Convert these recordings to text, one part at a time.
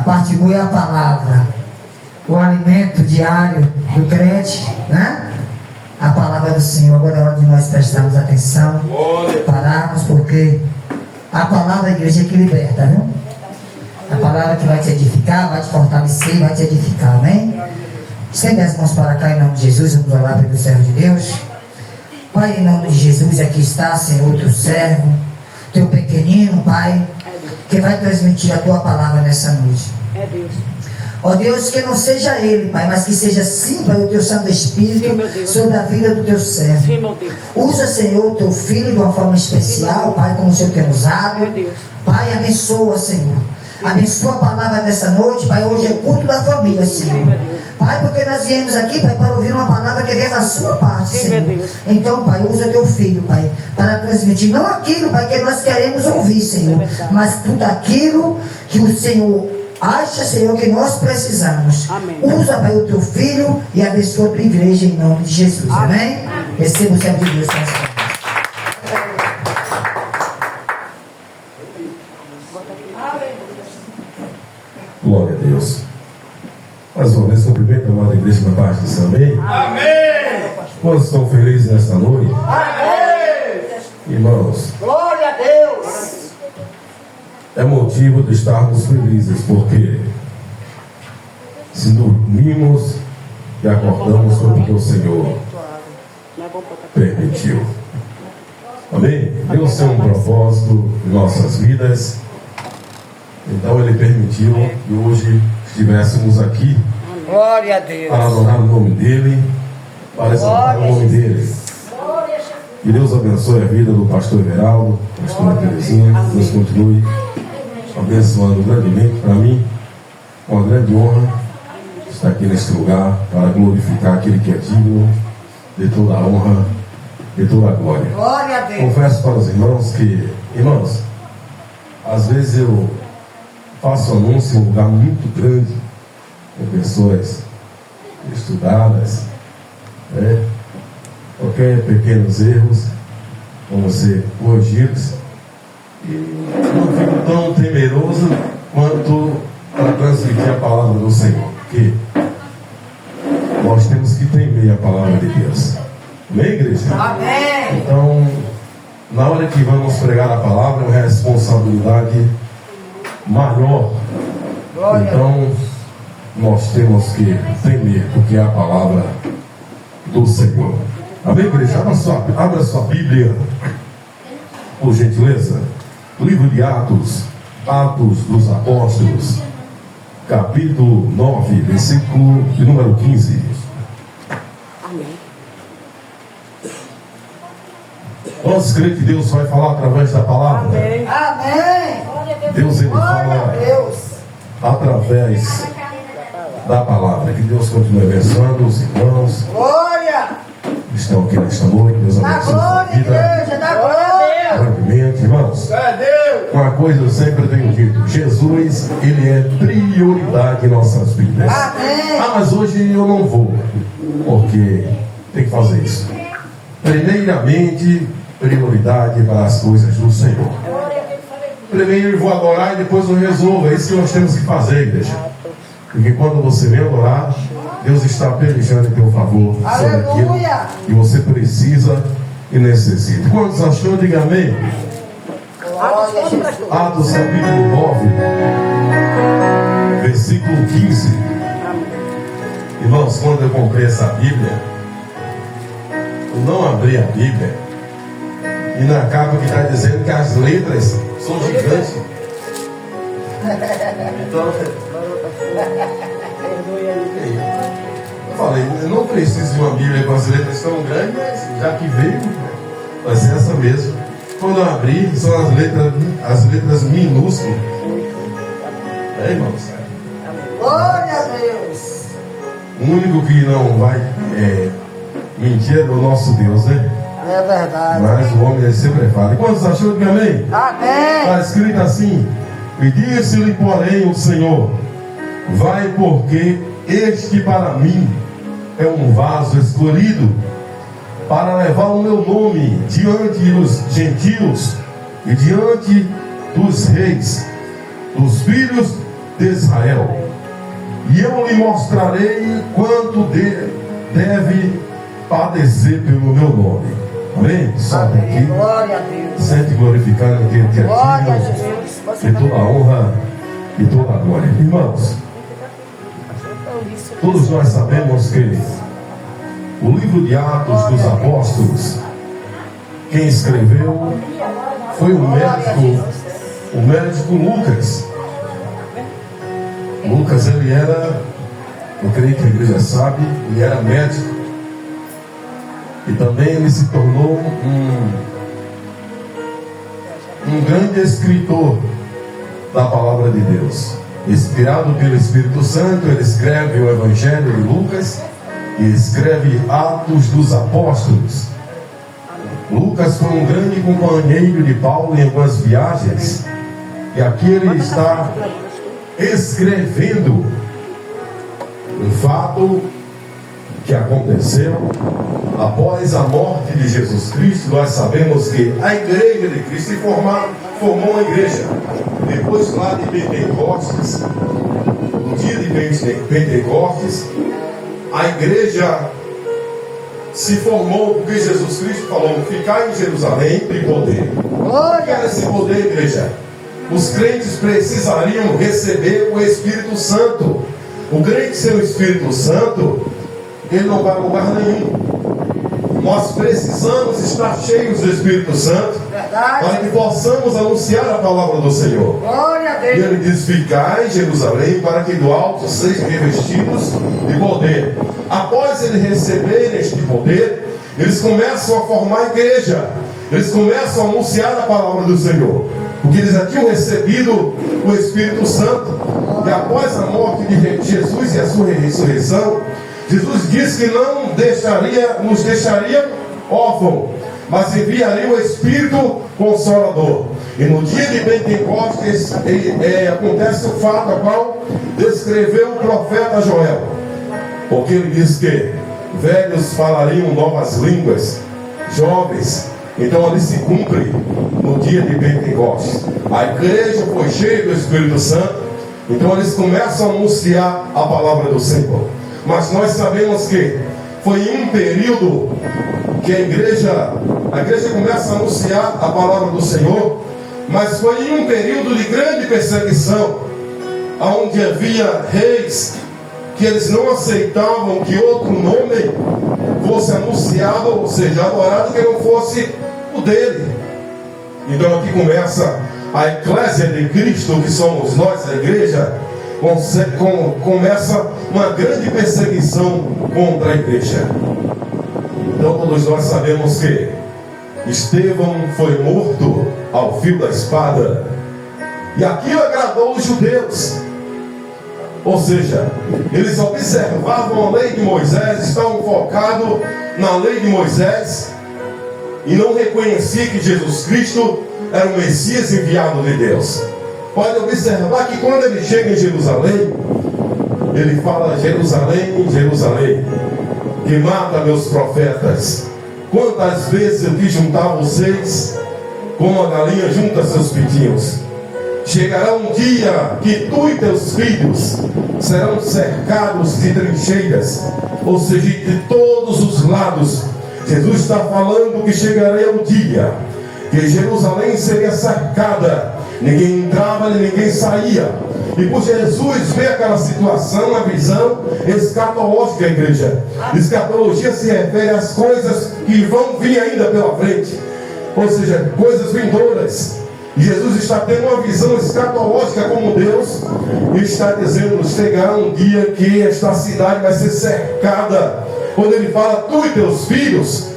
parte boa é a palavra, o alimento diário do crente, né? A palavra do Senhor. Agora é hora de nós prestarmos atenção, pararmos, porque a palavra da igreja é que liberta, viu? A palavra que vai te edificar, vai te fortalecer, vai te edificar, amém? Estende as mãos para cá em nome de Jesus, vamos orar pelo servo de Deus. Pai, em nome de Jesus, aqui está, Senhor, teu servo, teu pequenino, Pai, que vai transmitir a tua palavra nessa noite. É Deus. Ó Deus, que não seja ele, Pai, mas que seja sim, Pai, o teu Santo Espírito sobre a vida do teu servo. Sim, meu Deus. Usa, Senhor, o teu filho de uma forma especial, Pai, como o Senhor tem usado. Pai, abençoa, Senhor. Abençoa a palavra dessa noite, Pai. Hoje é culto da família, Senhor. Pai, porque nós viemos aqui, Pai, para ouvir uma palavra que vem da sua parte, Senhor. Então, Pai, usa teu filho, Pai, para transmitir não aquilo, Pai, que nós queremos ouvir, Senhor, mas tudo aquilo que o Senhor acha, Senhor, que nós precisamos. Amém. Usa, Pai, o teu filho e abençoa a tua igreja em nome de Jesus. Amém? Receba o servo de Deus. Glória a Deus. Mais uma vez, cumprimento a amada igreja da parte de amém. Amém. Quantos estão felizes nesta noite? Amém. Irmãos, Glória a Deus. é motivo de estarmos felizes, porque se dormimos e acordamos foi porque o Senhor permitiu. Amém? Deus tem um propósito em nossas vidas. Então Ele permitiu que hoje estivéssemos aqui Glória a Deus. para adorar o nome dele, para exaltar o nome dele. Que Deus abençoe a vida do pastor Everaldo, pastora Terezinha, que Deus continue abençoando grandemente. Para mim, uma grande honra estar aqui neste lugar para glorificar aquele que é digno de toda a honra, de toda a glória. Glória a Deus. Confesso para os irmãos que, irmãos, às vezes eu faço anúncio em um lugar muito grande, com pessoas estudadas, né? Qualquer pequenos erros vão ser corrigidos, e não fico tão temeroso quanto para transmitir a palavra do Senhor, porque nós temos que temer a palavra de Deus. Amém, igreja? Amém. Então, na hora que vamos pregar a palavra, é uma responsabilidade maior. Então, nós temos que temer, porque é a palavra do Senhor. Amém, igreja? Abra sua Bíblia, por gentileza. Livro de Atos, Atos dos Apóstolos, capítulo 9, versículo de número 15. Amém. Nós cremos que Deus vai falar através da palavra. Amém. Amém. Deus, Ele Glória a fala Deus. através da palavra. Que Deus continue abençoando os irmãos Glória. que estão aqui nesta noite. Deus Da abençoe a sua glória, vida igreja. Da glória. grandemente, irmãos. É Deus. Uma coisa eu sempre tenho dito: Jesus, Ele é prioridade em nossas vidas. Amém. Ah, mas hoje eu não vou, porque tem que fazer isso. Primeiramente, prioridade para as coisas do Senhor. Primeiro eu vou adorar e depois eu resolvo. É isso que nós temos que fazer, igreja. Porque quando você vem adorar, Deus está pelejando em teu favor sobre aquilo Aleluia. que você precisa e necessita. Quantos achou? Diga amém. Glória a Jesus. Atos capítulo 9, versículo 15. Irmãos, quando eu comprei essa Bíblia, eu não abri a Bíblia, e na capa que está dizendo que as letras são gigantes. Então, eu falei, eu não preciso de uma Bíblia com as letras tão grandes, mas já que veio, vai ser essa mesmo. Quando eu abri, são as letras minúsculas. É, irmãos? Glória a Deus. O único que não vai mentir é o nosso Deus, né? É verdade. Mas o homem sempre fala. E quantos achou que amém? Amém. Está escrito assim: e disse-lhe, porém, o Senhor: vai, porque este para mim é um vaso escolhido para levar o meu nome diante dos gentios e diante dos reis, dos filhos de Israel, e eu lhe mostrarei quanto deve padecer pelo meu nome. Amém? Sobe aqui. Glória a Deus. Sente glorificando aquele que é Glória a digno de toda a honra e toda a glória. Irmãos, todos nós sabemos que o livro de Atos dos Apóstolos, quem escreveu foi o médico Lucas. Lucas, ele era, eu creio que a igreja sabe, ele era médico. E também ele se tornou um grande escritor da palavra de Deus. Inspirado pelo Espírito Santo, ele escreve o Evangelho de Lucas e escreve Atos dos Apóstolos. Lucas foi um grande companheiro de Paulo em algumas viagens, e aqui ele está escrevendo um fato que aconteceu após a morte de Jesus Cristo. Nós sabemos que a igreja de Cristo formou uma igreja. Depois lá de Pentecostes, no dia de Pentecostes, a igreja se formou porque Jesus Cristo falou: ficar em Jerusalém tem poder. O que era esse poder, igreja? Os crentes precisariam receber o Espírito Santo. O crente sem o Espírito Santo, ele não vai a lugar nenhum. Nós precisamos estar cheios do Espírito Santo, para que possamos anunciar a palavra do Senhor. Glória a Deus. E ele diz: ficai em Jerusalém, para que do alto sejam revestidos de poder. Após ele receber este poder, eles começam a formar a igreja. Eles começam a anunciar a palavra do Senhor, porque eles já tinham recebido o Espírito Santo. E após a morte de Jesus e a sua ressurreição, Jesus disse que não nos deixaria órfãos, mas enviaria o Espírito Consolador. E no dia de Pentecostes acontece o fato a qual descreveu o profeta Joel, porque ele diz que velhos falariam novas línguas, jovens. Então ali se cumpre no dia de Pentecostes. A igreja foi cheia do Espírito Santo, então eles começam a anunciar a palavra do Senhor. Mas nós sabemos que foi em um período que a igreja começa a anunciar a palavra do Senhor, mas foi em um período de grande perseguição, onde havia reis que eles não aceitavam que outro nome fosse anunciado, ou seja, adorado, que não fosse o dele. Então aqui começa a eclésia de Cristo, que somos nós, a igreja. Começa uma grande perseguição contra a igreja. Então todos nós sabemos que Estevão foi morto ao fio da espada, e aquilo agradou os judeus. Ou seja, eles observavam a lei de Moisés, estavam focados na lei de Moisés, e não reconheciam que Jesus Cristo era o Messias enviado de Deus. Pode observar que quando ele chega em Jerusalém, ele fala: Jerusalém, Jerusalém, que mata meus profetas. Quantas vezes eu quis juntar vocês como a galinha junta seus pintinhos. Chegará um dia que tu e teus filhos serão cercados de trincheiras, ou seja, de todos os lados. Jesus está falando que chegaria um dia que Jerusalém seria cercada, ninguém entrava e ninguém saía. E por Jesus ver aquela situação, a visão escatológica, a igreja. Escatologia se refere às coisas que vão vir ainda pela frente, ou seja, coisas vindouras. E Jesus está tendo uma visão escatológica como Deus, e está dizendo: chegará um dia que esta cidade vai ser cercada. Quando ele fala tu e teus filhos,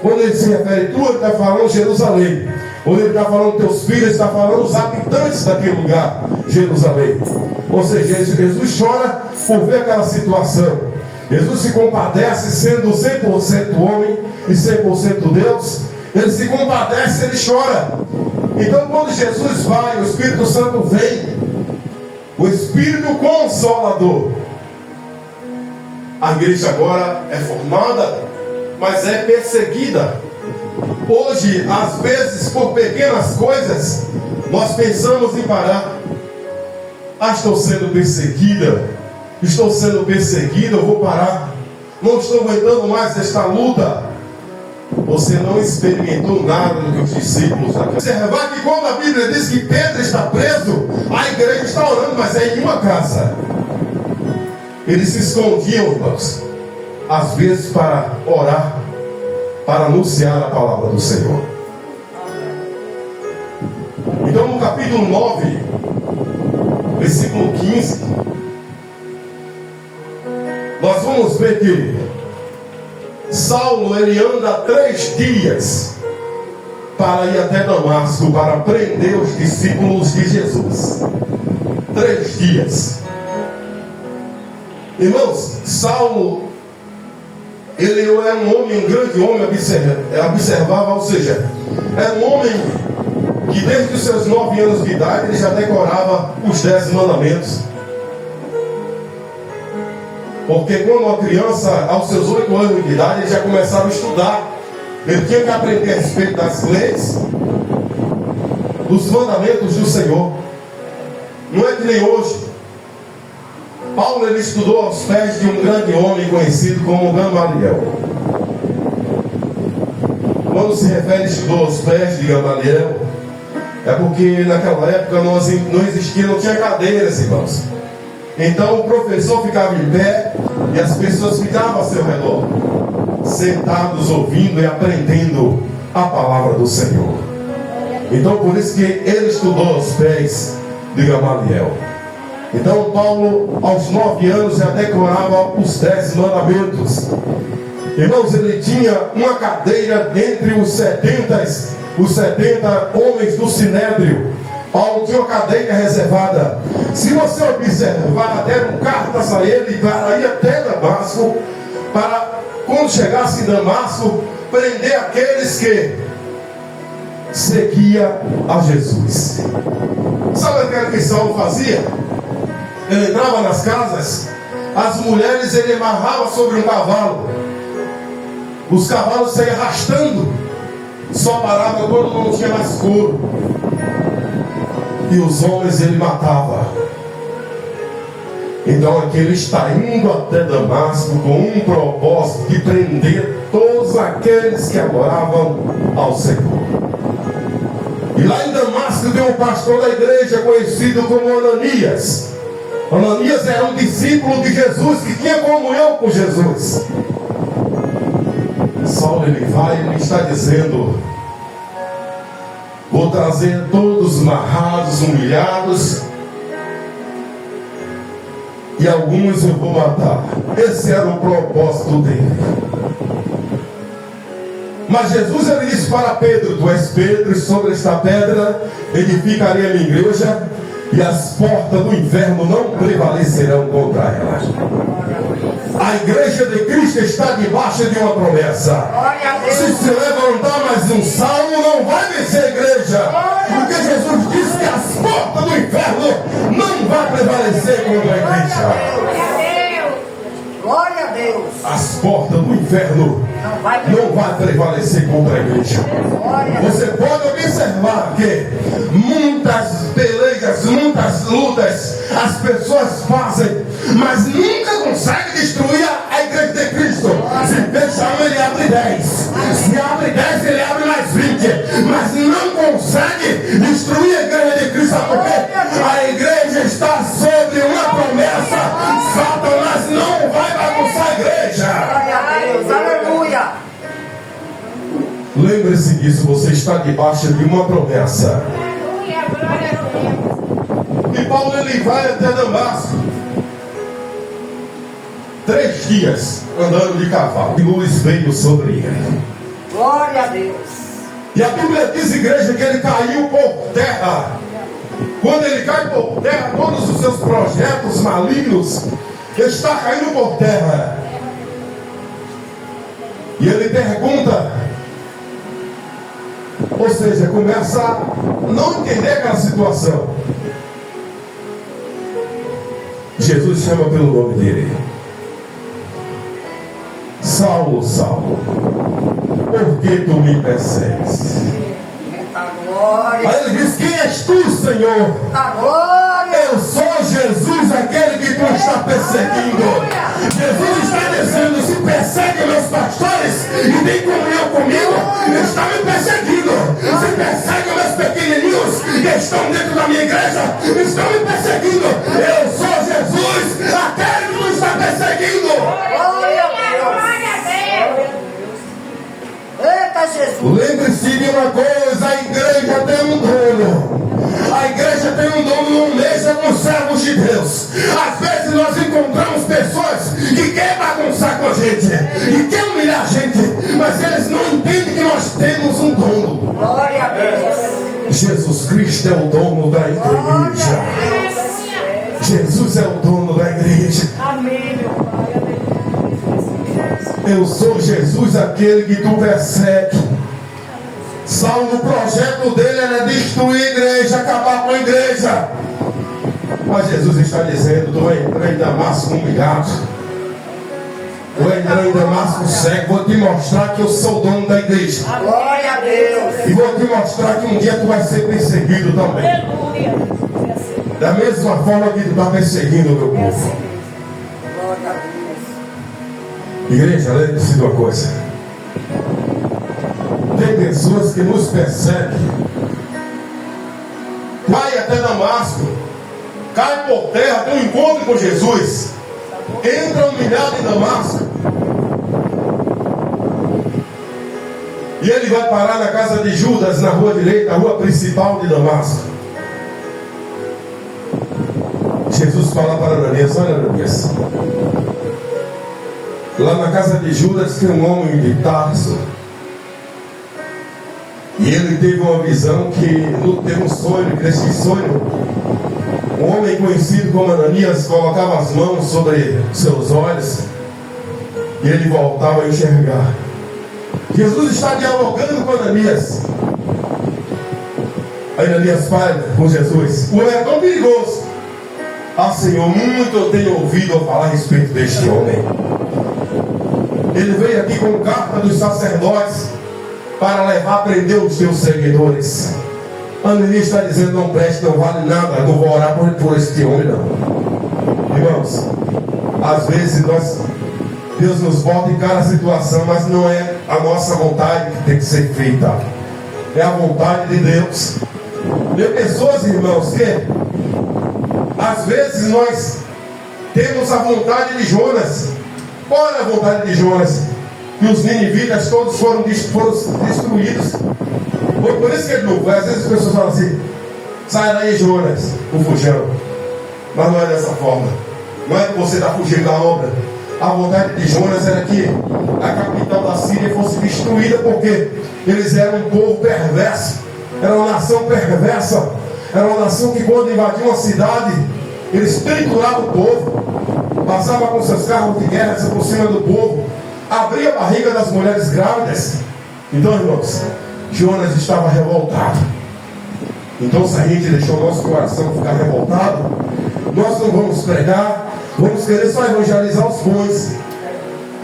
quando ele se refere tu, ele está falando Jerusalém. Quando ele está falando teus filhos, ele está falando os habitantes daquele lugar, Jerusalém. Ou seja, Jesus chora por ver aquela situação. Jesus se compadece, sendo 100% homem e 100% Deus. Ele se compadece, ele chora. Então quando Jesus vai, o Espírito Santo vem, o Espírito Consolador. A igreja agora é formada, mas é perseguida. Hoje, às vezes, por pequenas coisas, nós pensamos em parar. estou sendo perseguida, eu vou parar, não estou aguentando mais esta luta. Você não experimentou nada do que os discípulos aqui. Observar que quando a Bíblia diz que Pedro está preso, a igreja está orando, mas é em uma casa. Eles se escondiam, irmãos, às vezes para orar, para anunciar a palavra do Senhor. Então no capítulo 9, versículo 15, nós vamos ver que Saulo, ele anda 3 dias para ir até Damasco, para prender os discípulos de Jesus. 3 dias. Irmãos, Saulo, ele é um homem, um grande homem, observava, ou seja, é um homem que desde os seus 9 anos de idade, ele já decorava os 10 mandamentos. Porque quando uma criança, aos seus 8 anos de idade, ele já começava a estudar. Ele tinha que aprender a respeito das leis, dos mandamentos do Senhor. Não é que nem hoje. Paulo, ele estudou aos pés de um grande homem conhecido como Gamaliel. Quando se refere a estudou aos pés de Gamaliel, é porque naquela época não existia, não tinha cadeiras, irmãos. Então o professor ficava em pé e as pessoas ficavam ao seu redor, sentados ouvindo e aprendendo a palavra do Senhor. Então por isso que ele estudou aos pés de Gamaliel. Então Paulo, aos 9 anos, já decorava os 10 mandamentos. Irmãos, ele tinha uma cadeira entre os 70 homens do Sinédrio. Paulo tinha uma cadeira reservada. Se você observar, deram cartas a ele para ir até Damasco, para quando chegasse em Damasco, prender aqueles que seguiam a Jesus. Sabe o que Saulo fazia? Ele entrava nas casas, as mulheres ele amarrava sobre um cavalo. Os cavalos saíam arrastando, só parava quando não tinha mais couro. E os homens ele matava. Então aqui ele está indo até Damasco com um propósito de prender todos aqueles que adoravam ao Senhor. E lá em Damasco tem um pastor da igreja conhecido como Ananias. Ananias era um discípulo de Jesus que tinha comunhão com Jesus. Saulo ele vai e ele está dizendo: vou trazer todos marrados, humilhados, e alguns eu vou matar. Esse era o propósito dele. Mas Jesus ele disse para Pedro: tu és Pedro, e sobre esta pedra edificarei a minha igreja, e as portas do inferno não prevalecerão contra ela. A igreja de Cristo está debaixo de uma promessa. Se levantar mais um Saulo, não vai vencer a igreja, porque Jesus disse que as portas do inferno não vão prevalecer contra a igreja. Glória a Deus. As portas do inferno não vai prevalecer contra a igreja. Você pode observar que muitas pelejas, muitas lutas as pessoas fazem, mas nunca conseguem destruir a igreja de Cristo. Se fechar um, ele abre 10. Se abre 10, ele abre mais 20. Mas não consegue destruir a igreja de Cristo. Sabe por quê? A igreja está sobre uma promessa. Satanás não vai bagunçar a igreja. Glória a Deus. Aleluia. Lembre-se disso, você está debaixo de uma promessa. Aleluia, glória a Deus. E Paulo ele vai até Damasco. 3 dias andando de cavalo. E luz veio sobre ele. Glória a Deus. E a Bíblia diz, igreja, que ele caiu por terra. Quando ele cai por terra, todos os seus projetos malignos estão caindo por terra. E ele pergunta, ou seja, começa a não entender aquela situação. Jesus chama pelo nome dele: Saulo, Saulo, por que tu me persegues? A glória. Aí ele diz: quem és tu, Senhor? A glória. Eu sou Jesus, aquele que tu está perseguindo. Jesus está dizendo: se persegue meus pastores e tem comunhão comigo, está me perseguindo. Se persegue meus pequenininhos que estão dentro da minha igreja, estão me perseguindo. Eu sou Jesus, aquele que tu está perseguindo. Glória a Deus. Eita, Jesus. Lembre-se de uma coisa: a igreja tem um dono. A igreja tem um dono, não mexa com servos de Deus. Às vezes nós encontramos pessoas que querem bagunçar com a gente e querem humilhar a gente, mas eles não entendem que nós temos um dono. Glória a Deus. Jesus Cristo é o dono da igreja. Jesus é o dono da igreja. Amém, meu Pai. Eu sou Jesus, aquele que tu persegue. Saulo, o projeto dele era destruir a igreja, acabar com a igreja. Mas Jesus está dizendo: tu vai entrar em Damasco humilhado, tu vai entrar em Damasco cego. Vou te mostrar que eu sou o dono da igreja. Glória a Deus. E vou te mostrar que um dia tu vai ser perseguido também. Aleluia. Da mesma forma que tu está perseguindo o meu povo. Glória a Deus. Igreja, lembre-se de uma coisa: tem pessoas que nos perseguem. Vai até Damasco, cai por terra, tem um encontro com Jesus, entra humilhado em Damasco, e ele vai parar na casa de Judas, na rua direita, a rua principal de Damasco. Jesus fala para Ananias: olha, Ananias, lá na casa de Judas tem um homem de Tarso. E ele teve uma visão que, teve um sonho, que nesse sonho, um homem conhecido como Ananias colocava as mãos sobre seus olhos e ele voltava a enxergar. Jesus está dialogando com Ananias. Aí Ananias fala com Jesus: o homem é tão perigoso. Ah, Senhor, muito eu tenho ouvido falar a respeito deste homem. Ele veio aqui com carta dos sacerdotes para levar a prender os seus seguidores. Ananias está dizendo: não preste, não vale nada, não vou orar por este homem não. Irmãos, às vezes Deus nos bota em cada situação, mas não é a nossa vontade que tem que ser feita, é a vontade de Deus. Tem pessoas, irmãos, que às vezes nós temos a vontade de Jonas. Qual era a vontade de Jonas? Que os ninivitas todos foram destruídos. Por isso que ele não foi. Às vezes as pessoas falam assim: sai daí, Jonas, o fujão. Mas não é dessa forma. Não é que você está fugindo da obra. A vontade de Jonas era que a capital da Síria fosse destruída, porque eles eram um povo perverso, era uma nação perversa, era uma nação que, quando invadia uma cidade, eles trituravam o povo, passavam com seus carros de guerra por cima do povo, abria a barriga das mulheres grávidas. Então, irmãos, Jonas estava revoltado. Então, se a gente deixou o nosso coração ficar revoltado, nós não vamos pregar, vamos querer só evangelizar os bons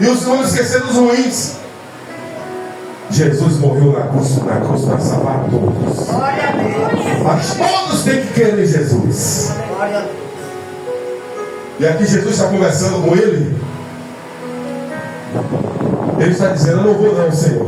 e vamos esquecer dos ruins. Jesus morreu na cruz para salvar todos. Glória a Deus. Mas todos têm que querer Jesus. Glória a Deus. E aqui Jesus está conversando com ele. Ele está dizendo: eu não vou não, Senhor.